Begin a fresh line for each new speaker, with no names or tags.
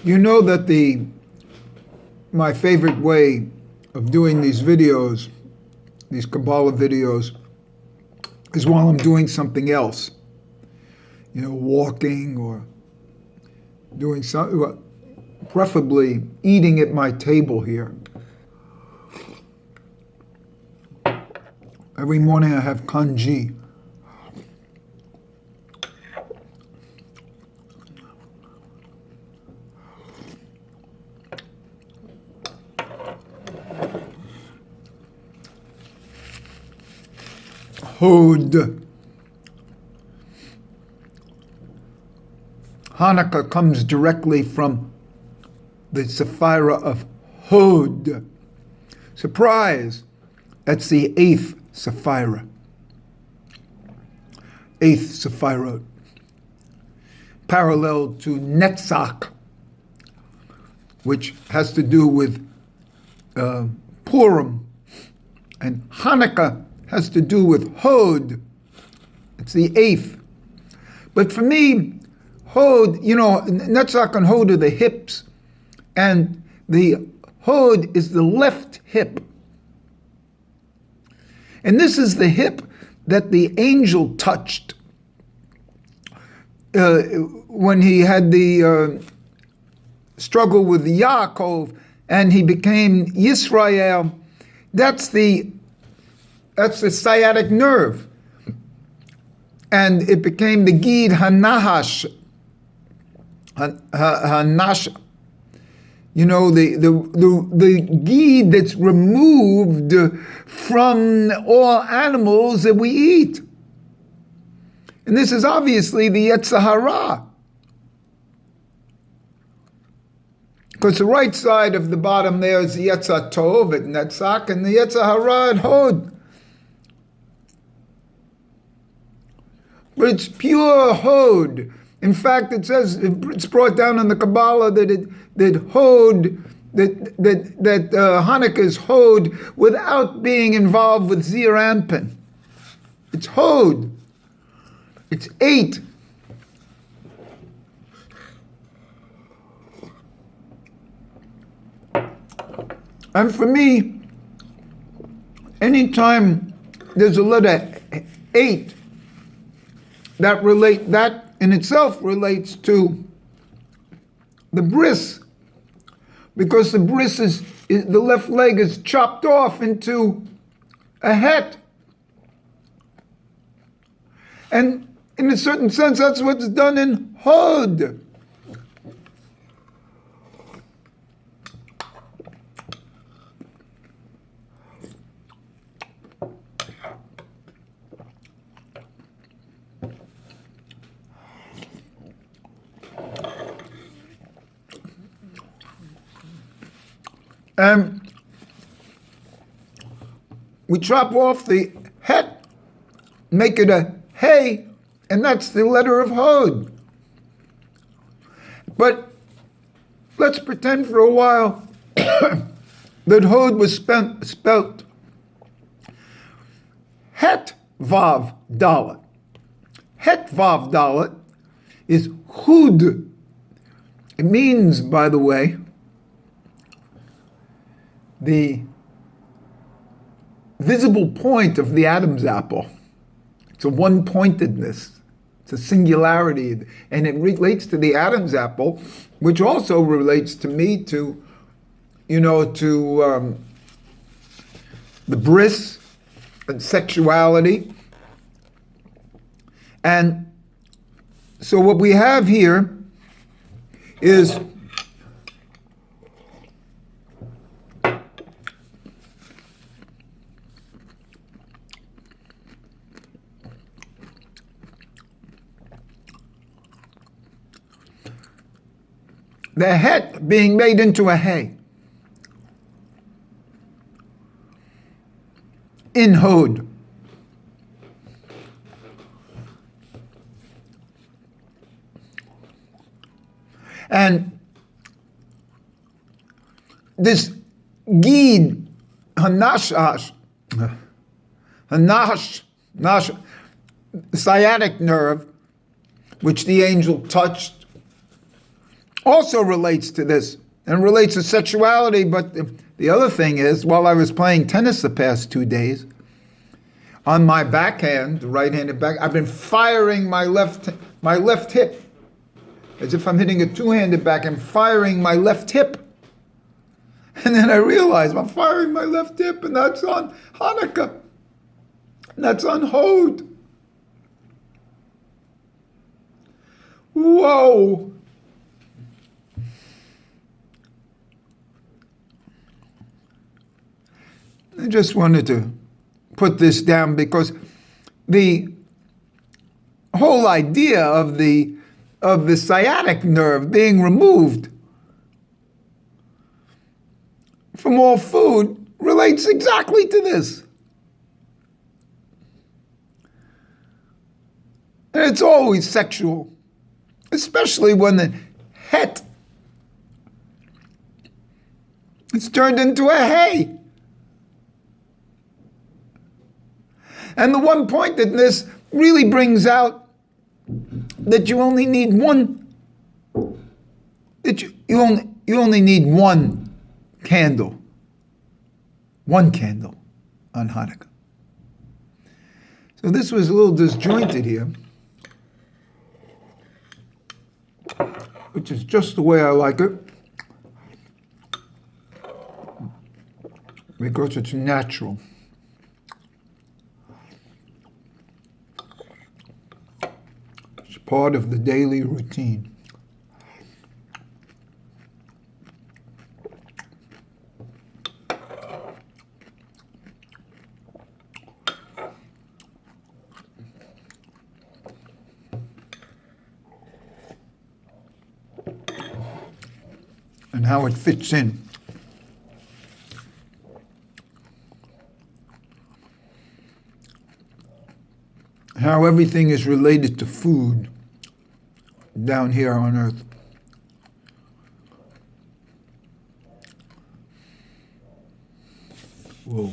You know that my favorite way of doing these videos, these Kabbalah videos, is while I'm doing something else. You know, walking or doing something, preferably eating at my table here. Every morning I have kanji. Hod. Hanukkah comes directly from the Sephira of Hod. Surprise! That's the 8th Sephira. 8th Sephirot. Parallel to Netzach, which has to do with Purim. And Hanukkah has to do with Hod. It's the 8th. But for me, Hod, you know, Netzach and Hod are the hips, and the Hod is the left hip. And this is the hip that the angel touched when he had the struggle with Yaakov and he became Yisrael. That's the sciatic nerve. And it became the Gid Hanahash. Hanasha. You know, the Gid that's removed from all animals that we eat. And this is obviously the Yetzer Hara. Because the right side of the bottom there is the Yetzer Tov at Netzach and the Yetzer Hara at Hod. But it's pure Hod. In fact, it says, it's brought down in the Kabbalah that Hanukkah is Hod without being involved with Zir Anpin. It's Hod. It's 8. And for me, anytime there's a letter 8, that in itself relates to the bris, because the bris is the left leg is chopped off into a het. And in a certain sense, that's what's done in Hod. We chop off the het, make it a hey, and that's the letter of Hod. But let's pretend for a while that Hod was spelt Het Vav Dalet. Het Vav Dalet is Hud. It means, by the way, the visible point of the Adam's apple. It's a one-pointedness. It's a singularity. And it relates to the Adam's apple, which also relates to me, to the bris and sexuality. And so what we have here is the het being made into a hay. In Hod. And this Gid, Hanash, sciatic nerve, which the angel touched, also relates to this and relates to sexuality. But the other thing is, while I was playing tennis the past 2 days, on my backhand, the right-handed back, I've been firing my left hip. As if I'm hitting a two-handed backhand, firing my left hip. And then I realized I'm firing my left hip, and that's on Chanukah. That's on Hod. Whoa. I just wanted to put this down because the whole idea of the sciatic nerve being removed from all food relates exactly to this. And it's always sexual, especially when the het is turned into a hay. And the one-pointedness really brings out that you only need one, that you only need one candle on Hanukkah. So this was a little disjointed here, which is just the way I like it, because it's natural. It's part of the daily routine. And how it fits in. How everything is related to food down here on earth. Whoa.